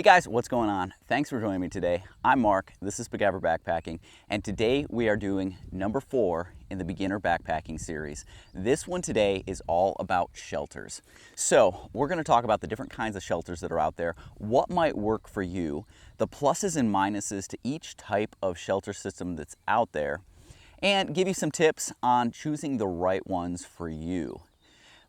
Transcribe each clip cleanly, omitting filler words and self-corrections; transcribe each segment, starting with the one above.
Hey guys, what's going on? Thanks for joining me today. I'm Mark, this is Spiguyver Backpacking, and today we are doing number 4 in the beginner backpacking series. This one today is all about shelters. So we're going to talk about the different kinds of shelters that are out there, what might work for you, the pluses and minuses to each type of shelter system that's out there, and give you some tips on choosing the right ones for you.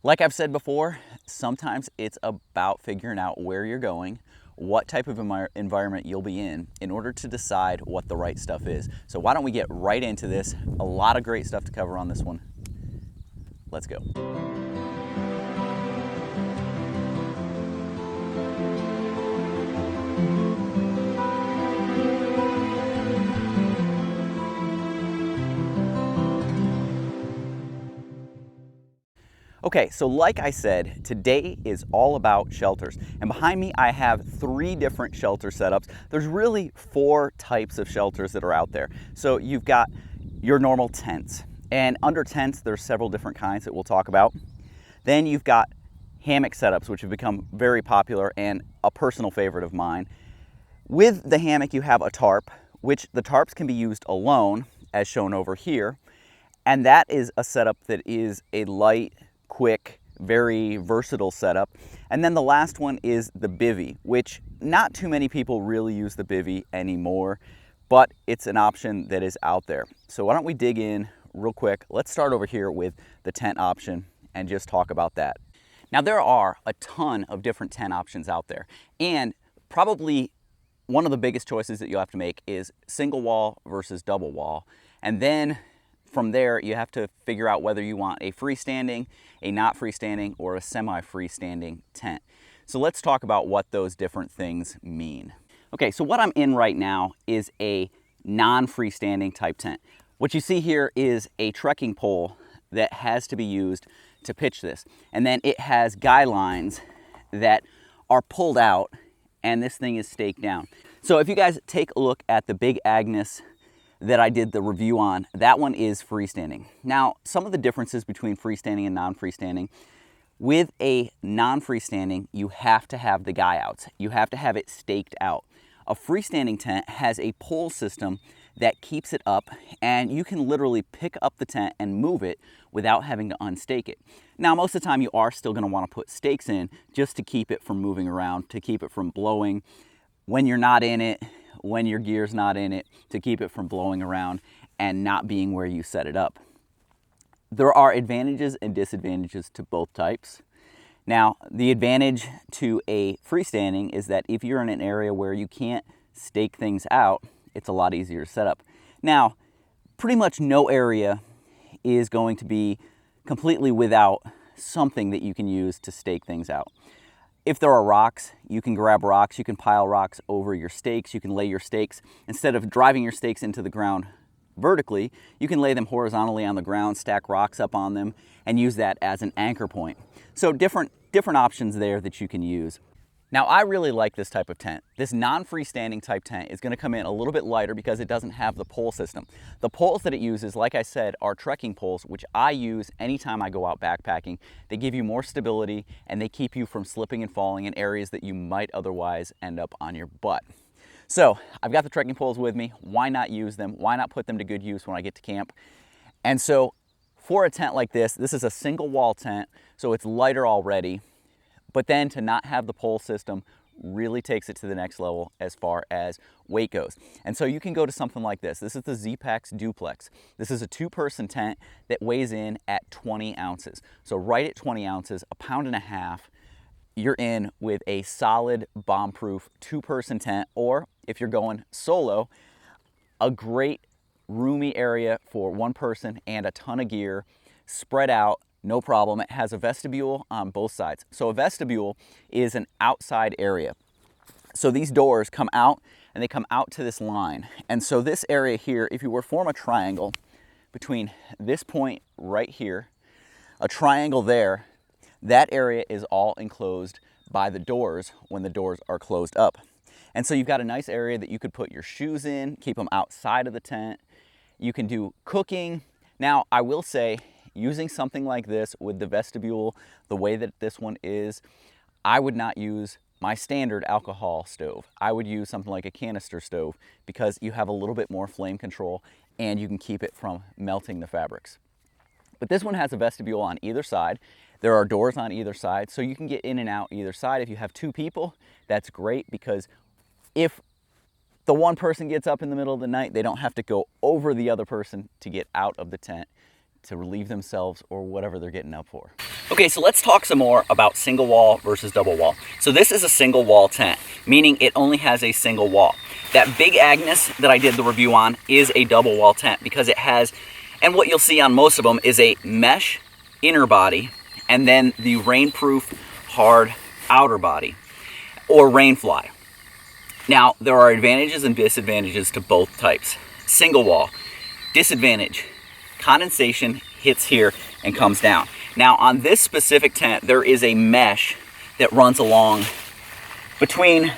Like I've said before, sometimes it's about figuring out where you're going, what type of environment you'll be in order to decide what the right stuff is. So why don't we get right into this? A lot of great stuff to cover on this one. Let's go. Okay, so like I said, today is all about shelters. And behind me, I have 3 different shelter setups. There's really 4 types of shelters that are out there. So you've got your normal tents. And under tents, there's several different kinds that we'll talk about. Then you've got hammock setups, which have become very popular and a personal favorite of mine. With the hammock, you have a tarp, which the tarps can be used alone, as shown over here. And that is a setup that is a light, quick, very versatile setup. And then the last one is the Bivy, which not too many people really use the Bivy anymore, but it's an option that is out there. So why don't we dig in real quick. Let's start over here with the tent option and just talk about that. Now there are a ton of different tent options out there, and probably one of the biggest choices that you'll have to make is single wall versus double wall. And then from there, you have to figure out whether you want a freestanding, a not freestanding, or a semi-freestanding tent. So let's talk about what those different things mean. Okay, so what I'm in right now is a non-freestanding type tent. What you see here is a trekking pole that has to be used to pitch this. And then it has guy lines that are pulled out, and this thing is staked down. So if you guys take a look at the Big Agnes that I did the review on, that one is freestanding. Now, some of the differences between freestanding and non-freestanding. With a non-freestanding, you have to have the guy outs. You have to have it staked out. A freestanding tent has a pole system that keeps it up, and you can literally pick up the tent and move it without having to unstake it. Now, most of the time you are still gonna wanna put stakes in just to keep it from moving around, to keep it from blowing when you're not in it, when your gear's not in it, to keep it from blowing around and not being where you set it up. There are advantages and disadvantages to both types. Now, the advantage to a freestanding is that if you're in an area where you can't stake things out, it's a lot easier to set up. Now, pretty much no area is going to be completely without something that you can use to stake things out. If there are rocks, you can grab rocks, you can pile rocks over your stakes, you can lay your stakes. Instead of driving your stakes into the ground vertically, you can lay them horizontally on the ground, stack rocks up on them, and use that as an anchor point. So different options there that you can use. Now, I really like this type of tent. This non-freestanding type tent is going to come in a little bit lighter because it doesn't have the pole system. The poles that it uses, like I said, are trekking poles, which I use anytime I go out backpacking. They give you more stability and they keep you from slipping and falling in areas that you might otherwise end up on your butt. So I've got the trekking poles with me. Why not use them? Why not put them to good use when I get to camp? And so for a tent like this is a single wall tent, so it's lighter already. But then to not have the pole system really takes it to the next level as far as weight goes. And so you can go to something like this. This is the Z-Pax Duplex. This is a 2-person tent that weighs in at 20 ounces. So right at 20 ounces, a pound and a half, you're in with a solid bomb-proof 2-person tent, or if you're going solo, a great roomy area for 1 person and a ton of gear spread out. No problem. It has a vestibule on both sides. So a vestibule is an outside area. So these doors come out and they come out to this line. And so this area here, if you were to form a triangle between this point right here, a triangle there, that area is all enclosed by the doors when the doors are closed up. And so you've got a nice area that you could put your shoes in, keep them outside of the tent. You can do cooking. Now, I will say, using something like this with the vestibule, the way that this one is, I would not use my standard alcohol stove. I would use something like a canister stove because you have a little bit more flame control and you can keep it from melting the fabrics. But this one has a vestibule on either side. There are doors on either side, so you can get in and out either side. If you have two people, that's great, because if the one person gets up in the middle of the night, they don't have to go over the other person to get out of the tent to relieve themselves or whatever they're getting up for. Okay, so let's talk some more about single wall versus double wall. So this is a single wall tent, meaning it only has a single wall. That big Agnes that I did the review on is a double wall tent because it has, and what you'll see on most of them is a mesh inner body and then the rainproof hard outer body or rainfly. Now, there are advantages and disadvantages to both types. Single wall, disadvantage, condensation hits here and comes down. Now, on this specific tent, there is a mesh that runs along between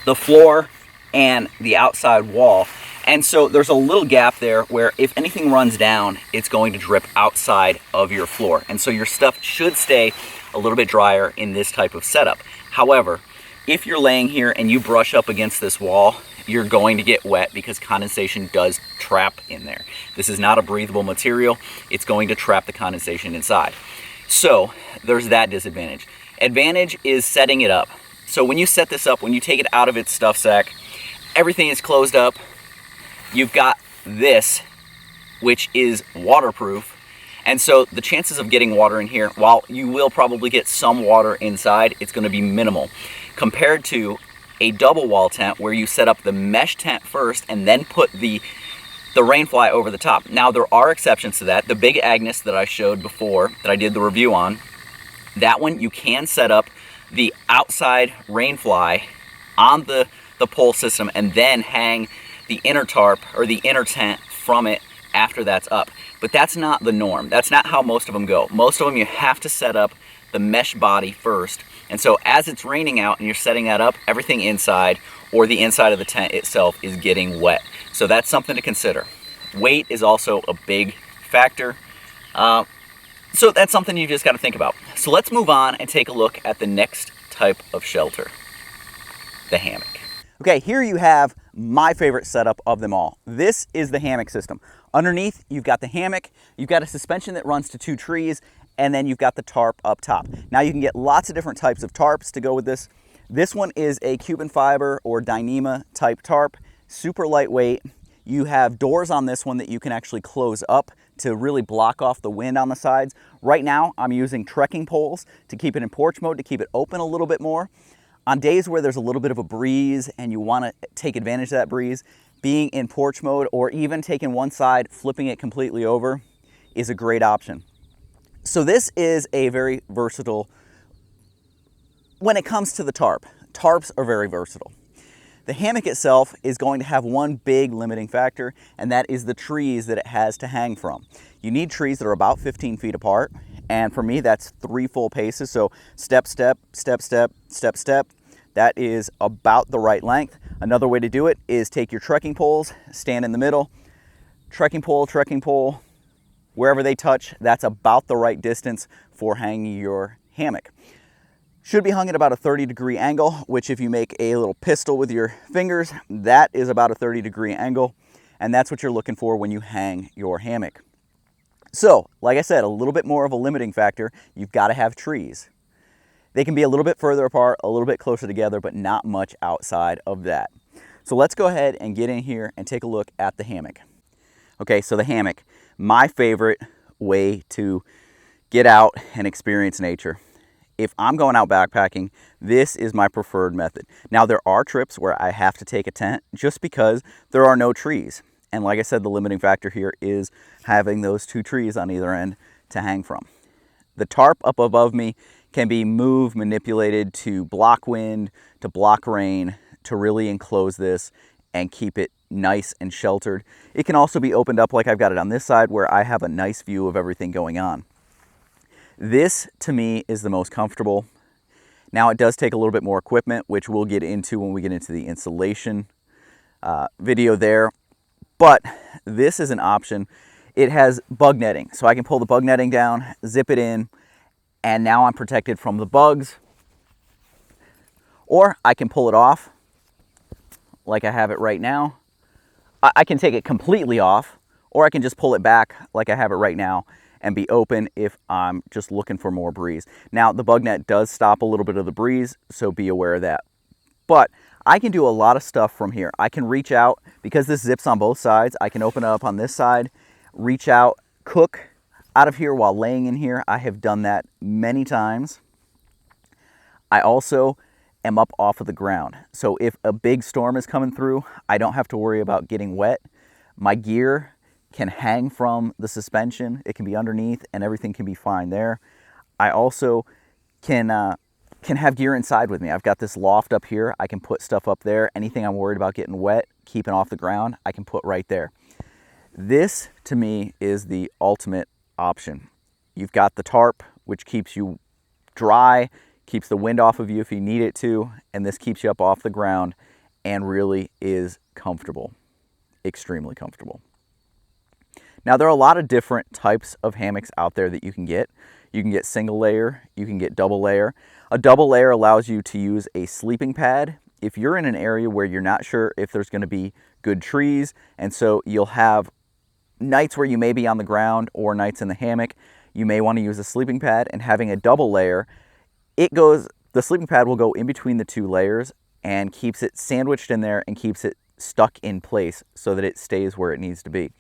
the floor and the outside wall. And so there's a little gap there where if anything runs down, it's going to drip outside of your floor. And so your stuff should stay a little bit drier in this type of setup. However, if you're laying here and you brush up against this wall, you're going to get wet because condensation does trap in there. This is not a breathable material. It's going to trap the condensation inside. So there's that disadvantage. Advantage is setting it up. So when you set this up, when you take it out of its stuff sack, everything is closed up. You've got this, which is waterproof. And so the chances of getting water in here, while you will probably get some water inside, it's going to be minimal compared to a double wall tent where you set up the mesh tent first and then put the rainfly over the top. Now, there are exceptions to that. The big Agnes that I showed before, that I did the review on, that one you can set up the outside rainfly on the pole system and then hang the inner tarp or the inner tent from it after that's up. But that's not the norm. That's not how most of them go. Most of them you have to set up the mesh body first. And so as it's raining out and you're setting that up, everything inside or the inside of the tent itself is getting wet. So that's something to consider. Weight is also a big factor. So that's something you just got to think about. So let's move on and take a look at the next type of shelter, the hammock. Okay, here you have my favorite setup of them all. This is the hammock system. Underneath, you've got the hammock, you've got a suspension that runs to two trees, and then you've got the tarp up top. Now you can get lots of different types of tarps to go with this. This one is a Cuban fiber or Dyneema type tarp, super lightweight. You have doors on this one that you can actually close up to really block off the wind on the sides. Right now, I'm using trekking poles to keep it in porch mode, to keep it open a little bit more. On days where there's a little bit of a breeze and you want to take advantage of that breeze, being in porch mode or even taking one side, flipping it completely over is a great option. So this is a very versatile, when it comes to the tarp, tarps are very versatile. The hammock itself is going to have one big limiting factor, and that is the trees that it has to hang from. You need trees that are about 15 feet apart, and for me that's 3 full paces, so step, step, step, step, step, step. That is about the right length. Another way to do it is take your trekking poles, stand in the middle, trekking pole, wherever they touch, that's about the right distance for hanging your hammock. Should be hung at about a 30-degree angle, which if you make a little pistol with your fingers, that is about a 30-degree angle, and that's what you're looking for when you hang your hammock. So, like I said, a little bit more of a limiting factor, you've got to have trees. They can be a little bit further apart, a little bit closer together, but not much outside of that. So let's go ahead and get in here and take a look at the hammock. Okay, so the hammock, my favorite way to get out and experience nature. If I'm going out backpacking, this is my preferred method. Now, there are trips where I have to take a tent just because there are no trees. And like I said, the limiting factor here is having those 2 trees on either end to hang from. The tarp up above me can be moved, manipulated to block wind, to block rain, to really enclose this and keep it nice and sheltered. It can also be opened up like I've got it on this side where I have a nice view of everything going on. This, to me, is the most comfortable. Now, it does take a little bit more equipment, which we'll get into when we get into the installation video there. But this is an option. It has bug netting, so I can pull the bug netting down, zip it in, and now I'm protected from the bugs Or I can pull it off like I have it right now. I can take it completely off, or I can just pull it back like I have it right now and be open if I'm just looking for more breeze. Now, the bug net does stop a little bit of the breeze, so be aware of that. But I can do a lot of stuff from here. I can reach out, because this zips on both sides, I can open it up on this side, reach out, cook out of here while laying in here. I have done that many times. I also am up off of the ground. So if a big storm is coming through, I don't have to worry about getting wet. My gear can hang from the suspension. It can be underneath and everything can be fine there. I also can have gear inside with me. I've got this loft up here. I can put stuff up there. Anything I'm worried about getting wet, keeping off the ground, I can put right there. This, to me, is the ultimate option. You've got the tarp, which keeps you dry, keeps the wind off of you if you need it to, and this keeps you up off the ground and really is comfortable, extremely comfortable. Now, there are a lot of different types of hammocks out there that you can get. You can get single layer, you can get double layer. A double layer allows you to use a sleeping pad. If you're in an area where you're not sure if there's going to be good trees, and so you'll have nights where you may be on the ground or nights in the hammock, you may want to use a sleeping pad. And having a double layer, the sleeping pad will go in between the two layers and keeps it sandwiched in there and keeps it stuck in place so that it stays where it needs to be.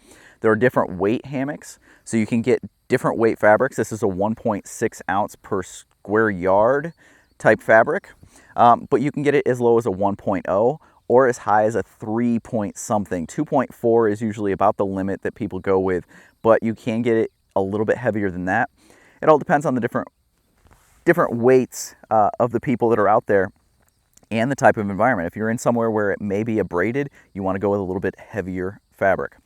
There are different weight hammocks, so you can get different weight fabrics. This is a 1.6 ounce per square yard type fabric, but you can get it as low as a 1.0 or as high as a 3 point something. 2.4 is usually about the limit that people go with, but you can get it a little bit heavier than that. It all depends on the different weights of the people that are out there and the type of environment. If you're in somewhere where it may be abraded, you want to go with a little bit heavier fabric.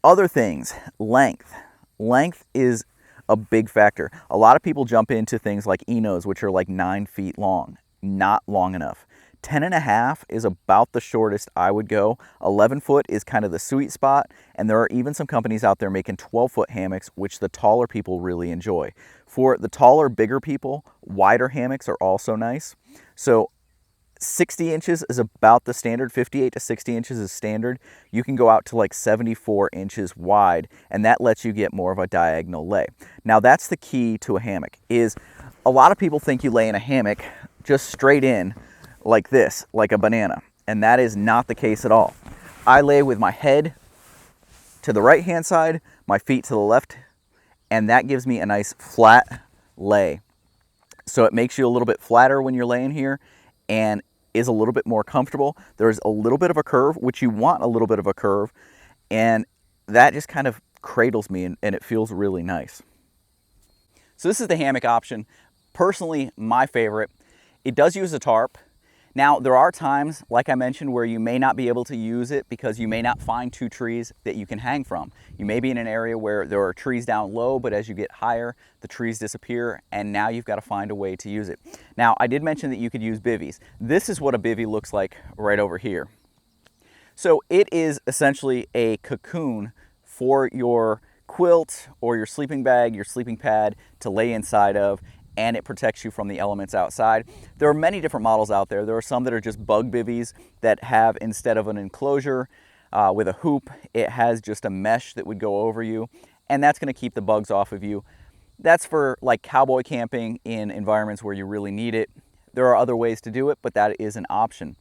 Other things, length. Length is a big factor. A lot of people jump into things like Enos, which are like 9 feet long. Not long enough. 10.5 is about the shortest I would go. 11 foot is kind of the sweet spot, and there are even some companies out there making 12-foot hammocks, which the taller people really enjoy. For the taller, bigger people, wider hammocks are also nice. So 60 inches is about the standard. 58 to 60 inches is standard. You can go out to like 74 inches wide, and that lets you get more of a diagonal lay. Now, that's the key to a hammock. Is a lot of people think you lay in a hammock just straight in like this, like a banana, and that is not the case at all. I lay with my head to the right hand side, my feet to the left, and that gives me a nice flat lay. So it makes you a little bit flatter when you're laying here and is a little bit more comfortable. There's a little bit of a curve, which you want a little bit of a curve, and that just kind of cradles me and it feels really nice. So this is the hammock option. Personally, my favorite. It does use a tarp. Now, there are times, like I mentioned, where you may not be able to use it because you may not find 2 trees that you can hang from. You may be in an area where there are trees down low, but as you get higher, the trees disappear, and now you've got to find a way to use it. Now, I did mention that you could use bivvies. This is what a bivvy looks like right over here. So it is essentially a cocoon for your quilt or your sleeping bag, your sleeping pad to lay inside of, and it protects you from the elements outside. There are many different models out there. There are some that are just bug bivvies that have, instead of an enclosure with a hoop, it has just a mesh that would go over you, and that's gonna keep the bugs off of you. That's for like cowboy camping in environments where you really need it. There are other ways to do it, but that is an option.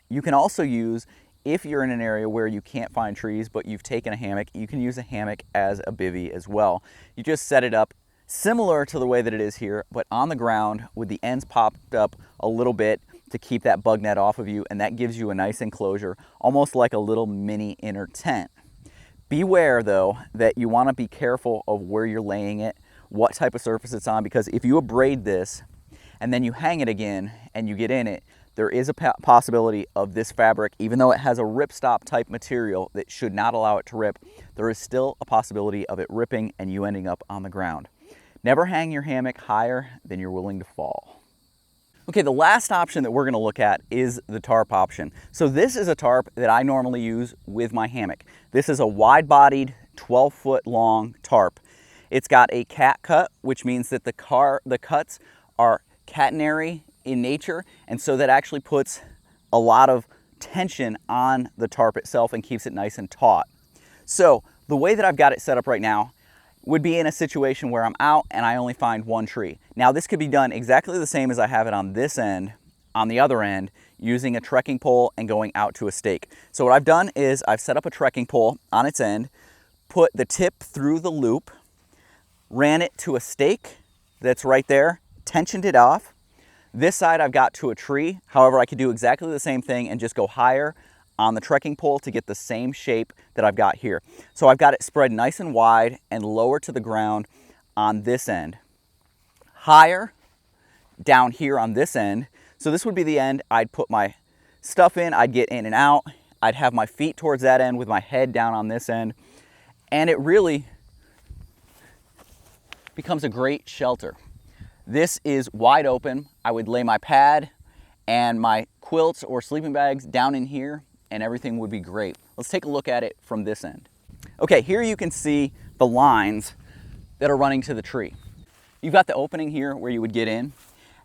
You can also use, if you're in an area where you can't find trees, but you've taken a hammock, you can use a hammock as a bivvy as well. You just set it up similar to the way that it is here, but on the ground with the ends popped up a little bit to keep that bug net off of you, and that gives you a nice enclosure, almost like a little mini inner tent. Beware though that you want to be careful of where you're laying it, what type of surface it's on, because if you abrade this and then you hang it again and you get in it, there is a possibility of this fabric, even though it has a ripstop type material that should not allow it to rip, there is still a possibility of it ripping and you ending up on the ground. Never hang your hammock higher than you're willing to fall. Okay, the last option that we're gonna look at is the tarp option. So this is a tarp that I normally use with my hammock. This is a wide-bodied, 12-foot long tarp. It's got a cat cut, which means that the cuts are catenary in nature, and so that actually puts a lot of tension on the tarp itself and keeps it nice and taut. So the way that I've got it set up right now would be in a situation where I'm out and I only find one tree. Now this could be done exactly the same as I have it on this end, on the other end, using a trekking pole and going out to a stake. So what I've done is I've set up a trekking pole on its end, put the tip through the loop, ran it to a stake that's right there, tensioned it off. This side I've got to a tree. However, I could do exactly the same thing and just go higher on the trekking pole to get the same shape that I've got here. So I've got it spread nice and wide and lower to the ground on this end. Higher down here on this end. So this would be the end I'd put my stuff in, I'd get in and out. I'd have my feet towards that end with my head down on this end. And it really becomes a great shelter. This is wide open. I would lay my pad and my quilts or sleeping bags down in here and everything would be great. Let's take a look at it from this end. Okay, here you can see the lines that are running to the tree. You've got the opening here where you would get in,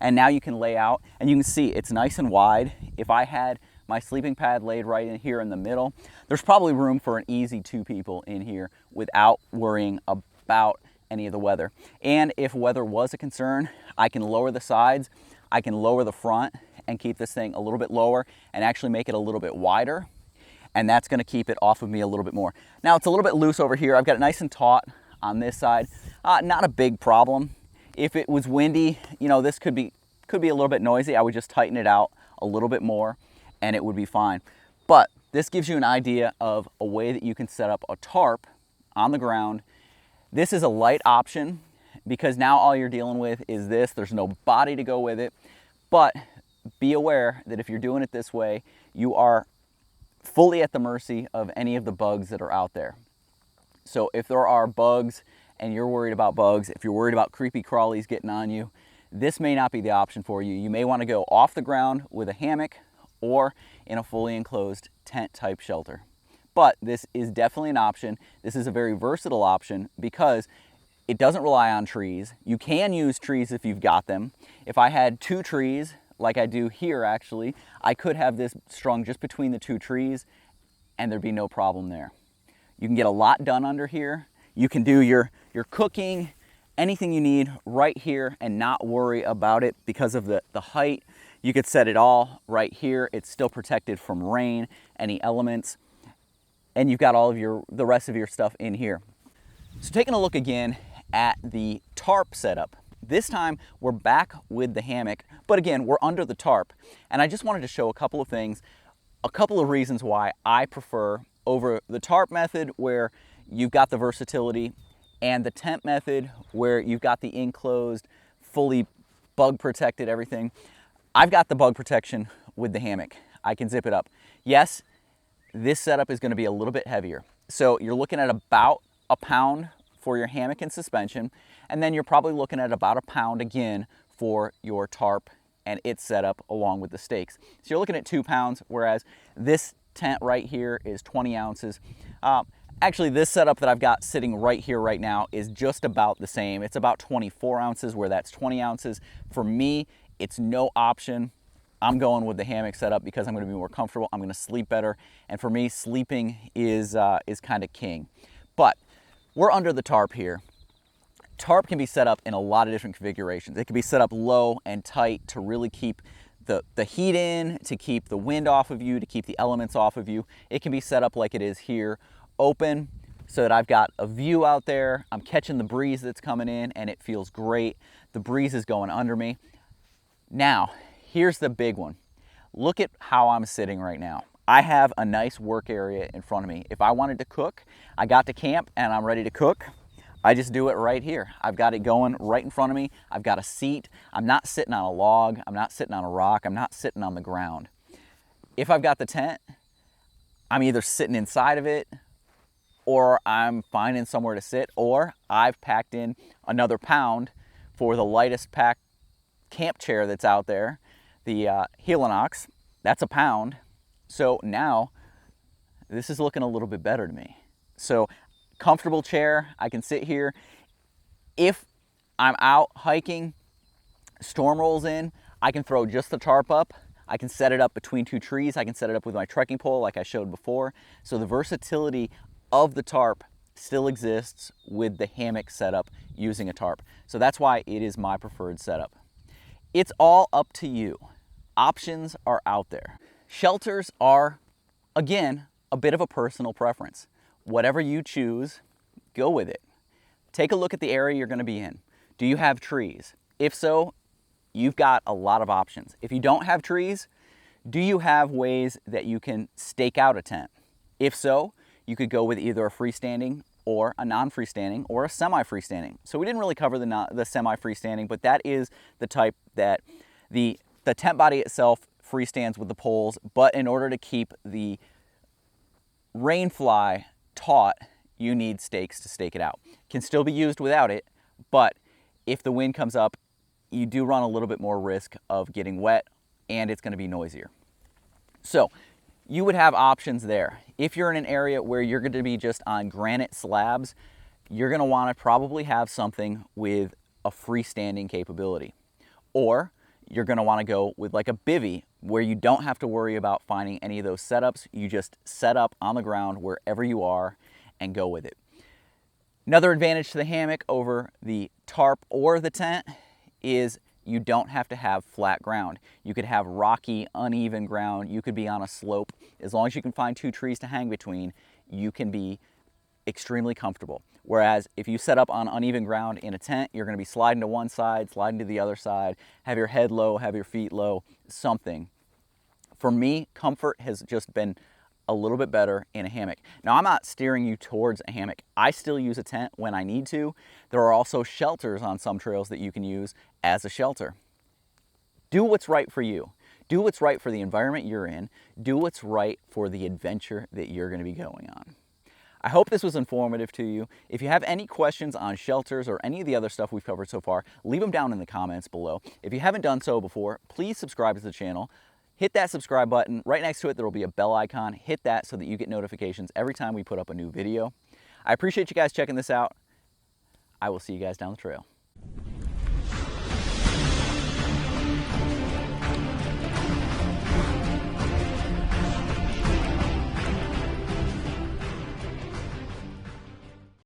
and now you can lay out and you can see it's nice and wide. If I had my sleeping pad laid right in here in the middle, there's probably room for an easy 2 people in here without worrying about any of the weather. And if weather was a concern, I can lower the sides, I can lower the front and keep this thing a little bit lower and actually make it a little bit wider. And that's gonna keep it off of me a little bit more. Now it's a little bit loose over here. I've got it nice and taut on this side. Not a big problem. If it was windy, you know, this could be a little bit noisy. I would just tighten it out a little bit more and it would be fine. But this gives you an idea of a way that you can set up a tarp on the ground. This is a light option because now all you're dealing with is this. There's no body to go with it. But be aware that if you're doing it this way, you are fully at the mercy of any of the bugs that are out there. So if there are bugs and you're worried about bugs, if you're worried about creepy crawlies getting on you, this may not be the option for you. You may want to go off the ground with a hammock or in a fully enclosed tent type shelter. But this is definitely an option. This is a very versatile option because it doesn't rely on trees. You can use trees if you've got them. If I had 2 trees, like I do here actually, I could have this strung just between the 2 trees and there'd be no problem there. You can get a lot done under here. You can do your cooking, anything you need right here and not worry about it because of the height. You could set it all right here. It's still protected from rain, any elements, and you've got all of the rest of your stuff in here. So taking a look again at the tarp setup. This time we're back with the hammock, but again, we're under the tarp. And I just wanted to show a couple of things, a couple of reasons why I prefer over the tarp method where you've got the versatility and the tent method where you've got the enclosed, fully bug protected everything. I've got the bug protection with the hammock. I can zip it up. Yes, this setup is going to be a little bit heavier. So you're looking at about a pound for your hammock and suspension, and then you're probably looking at about a pound again for your tarp and its setup along with the stakes. So you're looking at 2 pounds, whereas this tent right here is 20 ounces. Actually, this setup that I've got sitting right here right now is just about the same. It's about 24 ounces, where that's 20 ounces. For me, it's no option. I'm going with the hammock setup because I'm going to be more comfortable. I'm going to sleep better. And for me, sleeping is kind of king. But we're under the tarp here. Tarp can be set up in a lot of different configurations. It can be set up low and tight to really keep the heat in, to keep the wind off of you, to keep the elements off of you. It can be set up like it is here, open, so that I've got a view out there. I'm catching the breeze that's coming in and it feels great. The breeze is going under me. Now, here's the big one. Look at how I'm sitting right now. I have a nice work area in front of me. If I wanted to cook, I got to camp and I'm ready to cook, I just do it right here. I've got it going right in front of me. I've got a seat. I'm not sitting on a log. I'm not sitting on a rock. I'm not sitting on the ground. If I've got the tent, I'm either sitting inside of it or I'm finding somewhere to sit, or I've packed in another pound for the lightest pack camp chair that's out there, the Helinox. That's a pound. So now this is looking a little bit better to me. So comfortable chair, I can sit here. If I'm out hiking, storm rolls in, I can throw just the tarp up. I can set it up between two trees. I can set it up with my trekking pole like I showed before. So the versatility of the tarp still exists with the hammock setup using a tarp. So that's why it is my preferred setup. It's all up to you. Options are out there. Shelters are, again, a bit of a personal preference. Whatever you choose, go with it. Take a look at the area you're going to be in. Do you have trees? If so, you've got a lot of options. If you don't have trees, do you have ways that you can stake out a tent? If so, you could go with either a freestanding or a non-freestanding or a semi-freestanding. So we didn't really cover the semi-freestanding, but that is the type that the tent body itself freestands with the poles, but in order to keep the rainfly taut, you need stakes to stake it out. Can still be used without it, but if the wind comes up, you do run a little bit more risk of getting wet, and it's going to be noisier. So you would have options there. If you're in an area where you're going to be just on granite slabs, you're going to want to probably have something with a freestanding capability. Or you're going to want to go with like a bivy, where you don't have to worry about finding any of those setups. You just set up on the ground wherever you are and go with it. Another advantage to the hammock over the tarp or the tent is you don't have to have flat ground. You could have rocky, uneven ground. You could be on a slope. As long as you can find two trees to hang between, you can be extremely comfortable. Whereas if you set up on uneven ground in a tent, you're going to be sliding to one side, sliding to the other side, have your head low, have your feet low, something. For me, comfort has just been a little bit better in a hammock. Now, I'm not steering you towards a hammock. I still use a tent when I need to. There are also shelters on some trails that you can use as a shelter. Do what's right for you. Do what's right for the environment you're in. Do what's right for the adventure that you're going to be going on. I hope this was informative to you. If you have any questions on shelters or any of the other stuff we've covered so far, leave them down in the comments below. If you haven't done so before, please subscribe to the channel. Hit that subscribe button. Right next to it, there will be a bell icon. Hit that so that you get notifications every time we put up a new video. I appreciate you guys checking this out. I will see you guys down the trail.